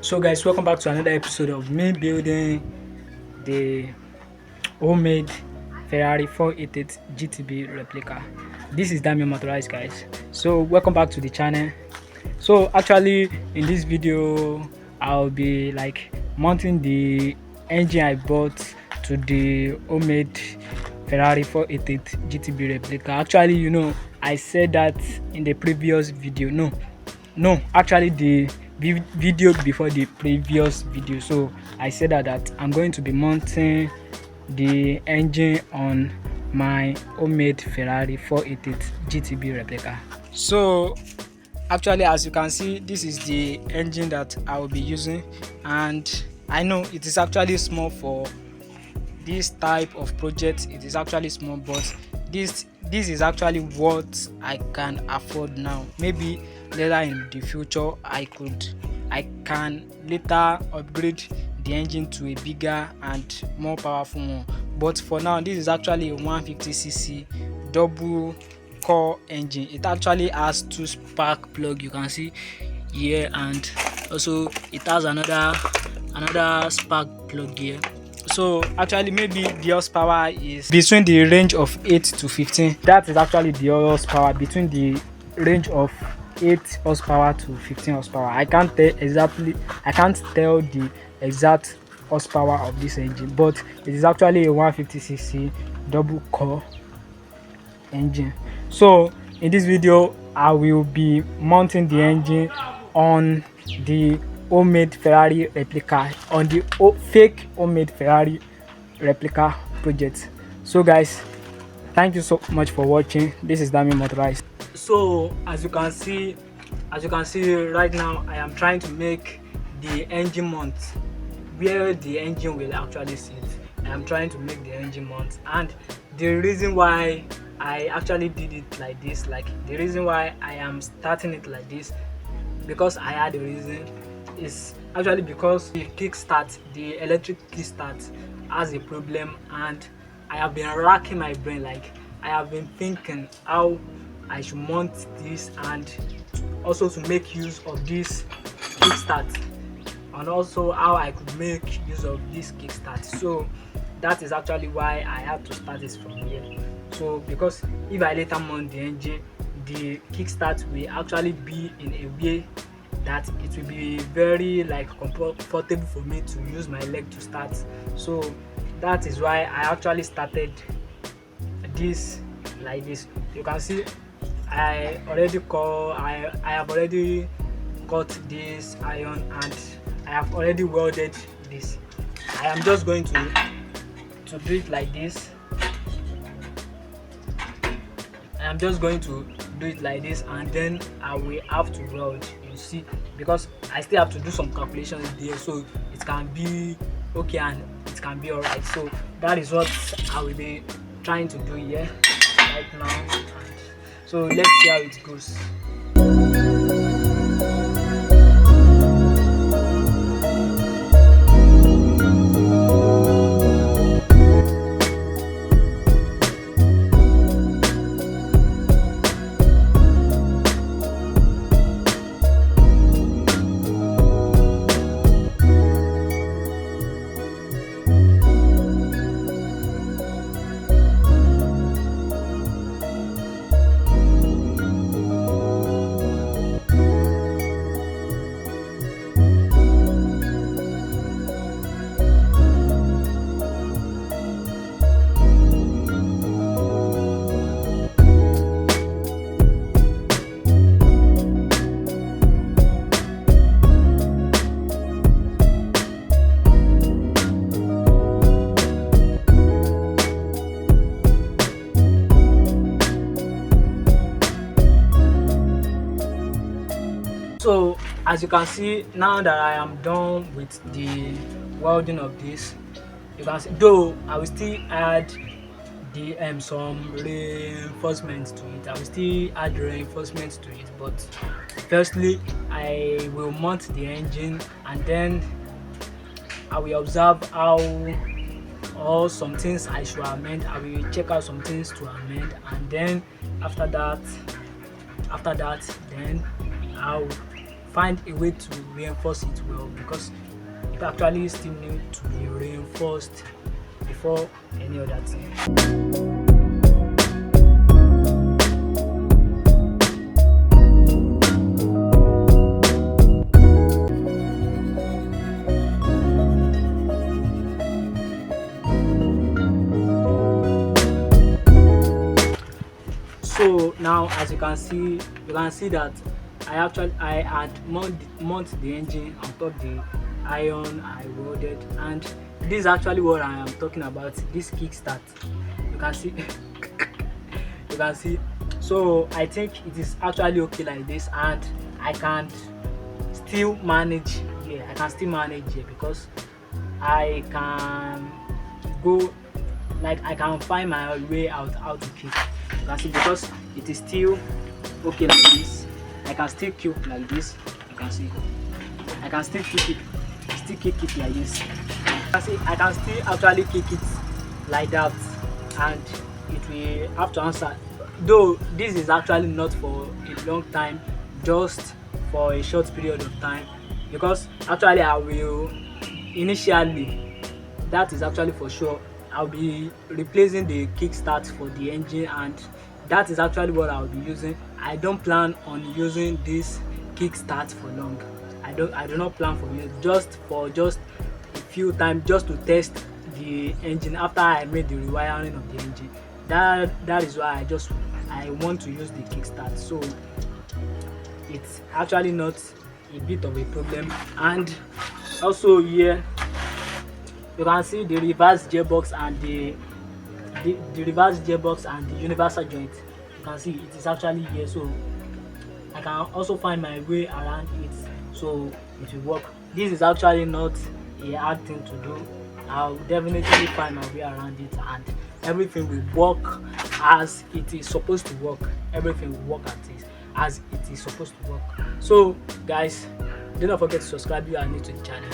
So guys, welcome back to another episode of me building the homemade Ferrari 488 GTB replica. This is Dami Motorized, guys. So welcome back to the channel. So actually in this video I'll be like mounting the engine I bought to the homemade Ferrari 488 GTB replica. Actually, I said that in the previous video. No, actually the video before the previous video. So I said that I'm going to be mounting the engine on my homemade Ferrari 488 GTB replica. So actually, as you can see, this is the engine that I will be using, and I know it is actually small for this type of project. It is actually small, but this is actually what I can afford now. Maybe later in the future I can later upgrade the engine to a bigger and more powerful one, but for now this is actually a 150cc double core engine. It actually has 2 spark plug, you can see here, and also it has another spark plug here. So actually maybe the horsepower is between the range of 8 to 15. That is actually the horsepower, between the range of 8 horsepower to 15 horsepower. I can't tell the exact horsepower of this engine, but it is actually a 150cc double core engine. So in this video I will be mounting the engine on the homemade Ferrari replica, on the fake homemade Ferrari replica project. So guys, thank you so much for watching. This is Dami Motorized. So as you can see right now, I am trying to make the engine mount where the engine will actually sit. I am trying to make the engine mount, and the reason why I actually did it like this, the reason why I am starting it like this, because I had a reason, is actually because the electric kickstart has a problem, and I have been racking my brain. Like, I have been thinking how I should mount this, and also to make use of this kickstart, and also how I could make use of this kickstart. So that is actually why I have to start this from here. So because if I later mount the engine, the kickstart will actually be in a way that it will be very comfortable for me to use my leg to start. So that is why I actually started this like this. You can see I have already got this iron, and I have already welded this. I am just going to do it like this. I am just going to do it like this, and then I will have to weld, you see, because I still have to do some calculations there, so it can be okay and it can be alright. So that is what I will be trying to do here right now, and so let's see how it goes. So as you can see, now that I am done with the welding of this, you can see, though I will still add the some reinforcements to it. I will still add reinforcements to it, but firstly I will mount the engine, and then I will observe how, or some things I should amend. I will check out some things to amend, and then after that then I'll find a way to reinforce it well, because it actually still need to be reinforced before any other thing. So now, as you can see that I had mount the engine on top the iron I welded, and this is actually what I am talking about, this kickstart. You can see you can see. So I think it is actually okay like this, and I can still manage here. I can still manage here because I can go, like I can find my way out how to kick. You can see, because it is still okay like this. I can still kick like this. You can see I can still kick it like this. You can see I can still actually kick it like that, and it will have to answer. Though this is actually not for a long time, just for a short period of time, because actually I will initially, that is actually for sure, I'll be replacing the kickstart for the engine, and that is actually what I'll be using. I don't plan on using this kickstart for long. I do not plan for it, just a few times, just to test the engine after I made the rewiring of the engine. That is why I want to use the kickstart. So it's actually not a bit of a problem. And also here you can see the reverse gearbox and the reverse gearbox and the universal joint. You can see it is actually here, so I can also find my way around it, so it will work. This is actually not a hard thing to do. I'll definitely find my way around it, and everything will work as it is supposed to work. Everything will work as it is supposed to work. So guys, do not forget to subscribe if you are new to the channel.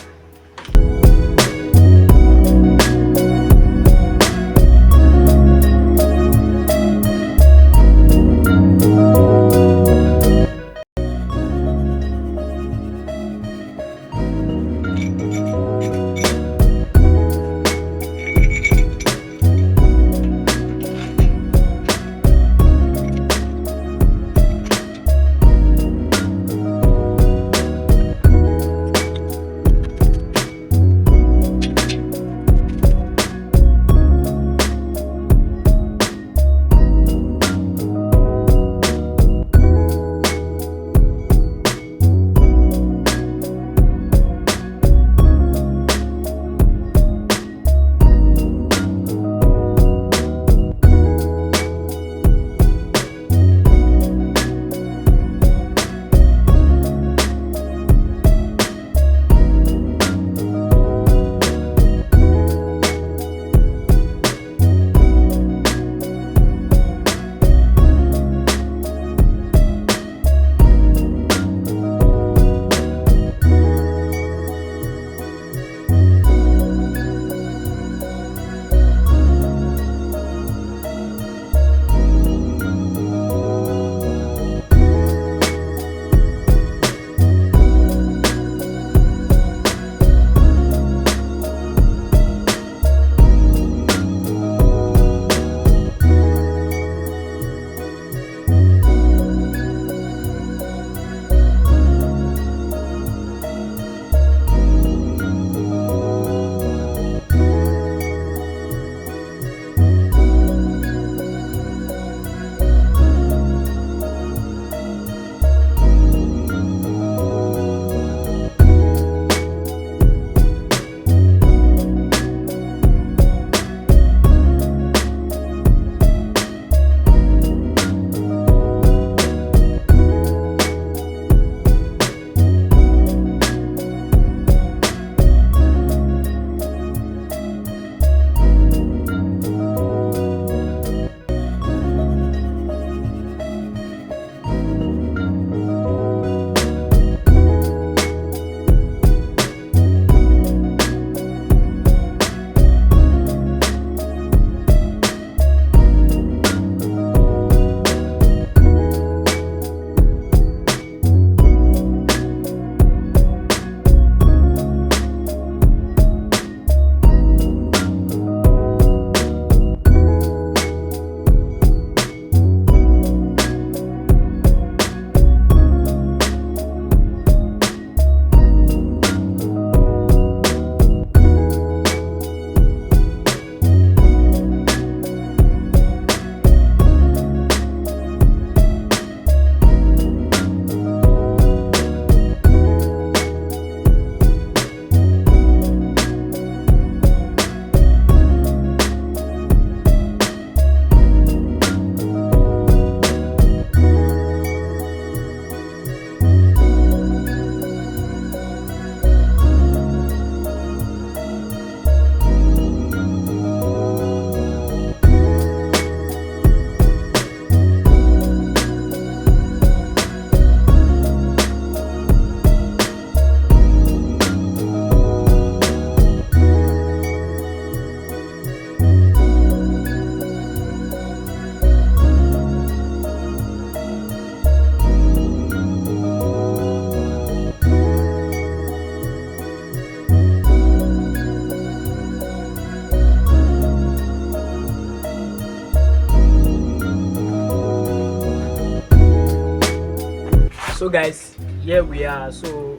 guys, here we are. So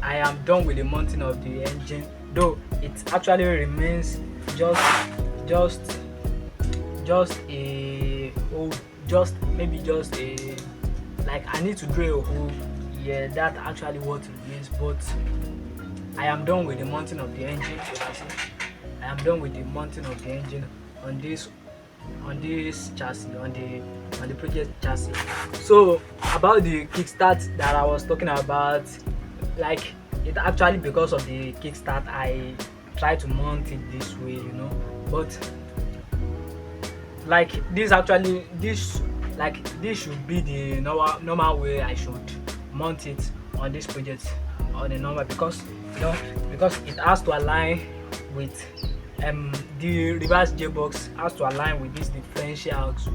I am done with the mounting of the engine, though it actually remains just a hole, just a, like I need to drill a hole. Yeah, that actually what it means. But I am done with the mounting of the engine. You can see I am done with the mounting of the engine on this chassis, on the project chassis. So about the kickstart that I was talking about, like it actually, because of the kickstart, I try to mount it this way, but like this should be the normal way I should mount it on this project, on the normal, because because it has to align with the reverse gearbox has to align with this differential axle.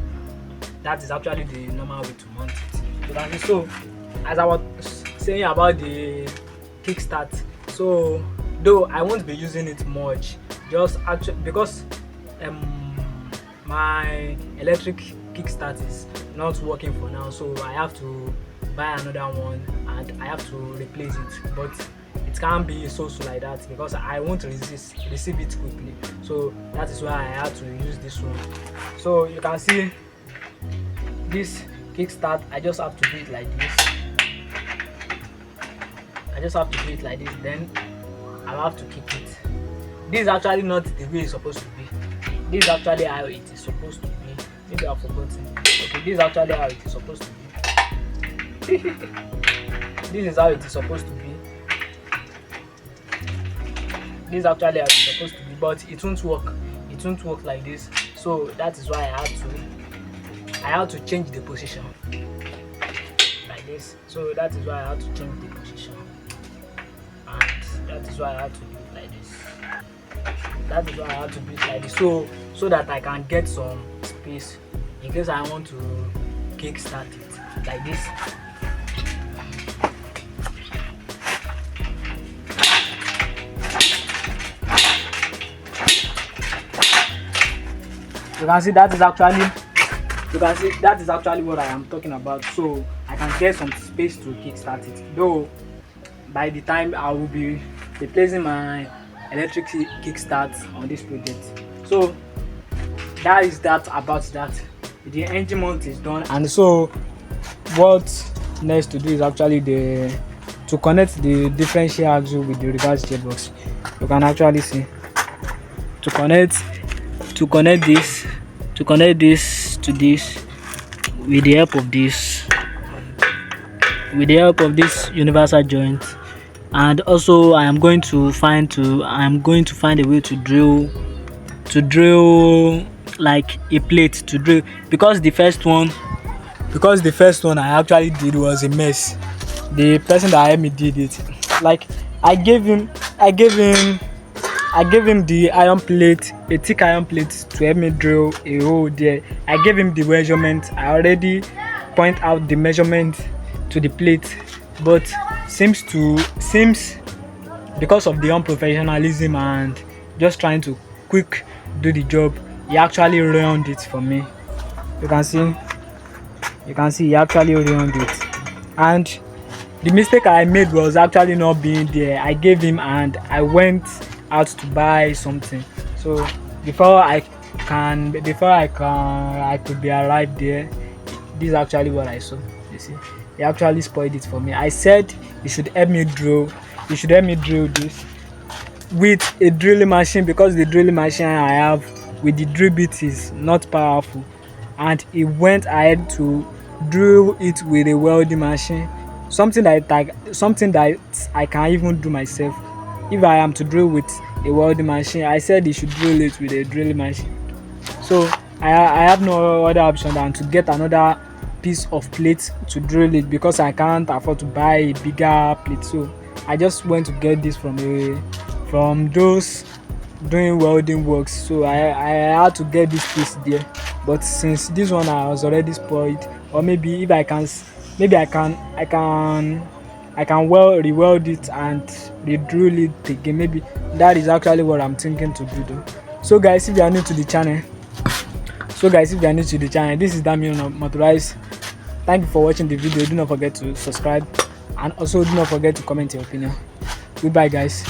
That is actually the normal way to mount it. So as I was saying about the kickstart, so though I won't be using it much, just actually because my electric kickstart is not working for now, so I have to buy another one and I have to replace it. But it can't be so like that, because I won't receive it quickly. So that is why I had to use this one. So you can see this kickstart, I just have to do it like this. Then I have to kick it. This is actually not the way it's supposed to be. This is actually how it is supposed to be. Maybe I've forgotten. Okay, this is actually how it is supposed to be. This is how it is supposed to be. This is actually how it's supposed to be, but it won't work. It won't work like this. So that is why I had to change the position like this. So that is why I had to change the position, and that is why I had to do it like this. That is why I have to do it like this, so that I can get some space in case I want to kickstart it like this. You can see that is actually what I am talking about. So I can get some space to kickstart it, though by the time I will be replacing my electric kickstart on this project. So that is that about that. The engine mount is done, and so what next to do is actually to connect the differential axle with the reverse gearbox. You can actually see to connect this to this with the help of this universal joint. And also I am going to find a way to drill like a plate to drill, because the first one I actually did was a mess. The person that helped me did it. Like I gave him the iron plate, a thick iron plate, to help me drill a hole there. I gave him the measurement. I already point out the measurement to the plate, but seems because of the unprofessionalism and just trying to quick do the job, he actually ruined it for me. You can see he actually ruined it. And the mistake I made was actually not being there. I gave him and I went out to buy something. So before I could be arrived there, this is actually what I saw. You see, he actually spoiled it for me. I said he should help me drill this with a drilling machine, because the drilling machine I have with the drill bit is not powerful, and he went ahead to drill it with a welding machine, something that I can even do myself. If I am to drill with a welding machine, I said he should drill it with a drilling machine. So I have no other option than to get another piece of plate to drill it, because I can't afford to buy a bigger plate. So I just went to get this from those doing welding works. So I had to get this piece there, but since this one I was already spoiled, or maybe if I can re-weld it and re-drill it again. Maybe that is actually what I'm thinking to do though. So guys, if you are new to the channel, this is Damian Motorized Thank you for watching the video. Do not forget to subscribe, and also do not forget to comment your opinion. Goodbye, guys.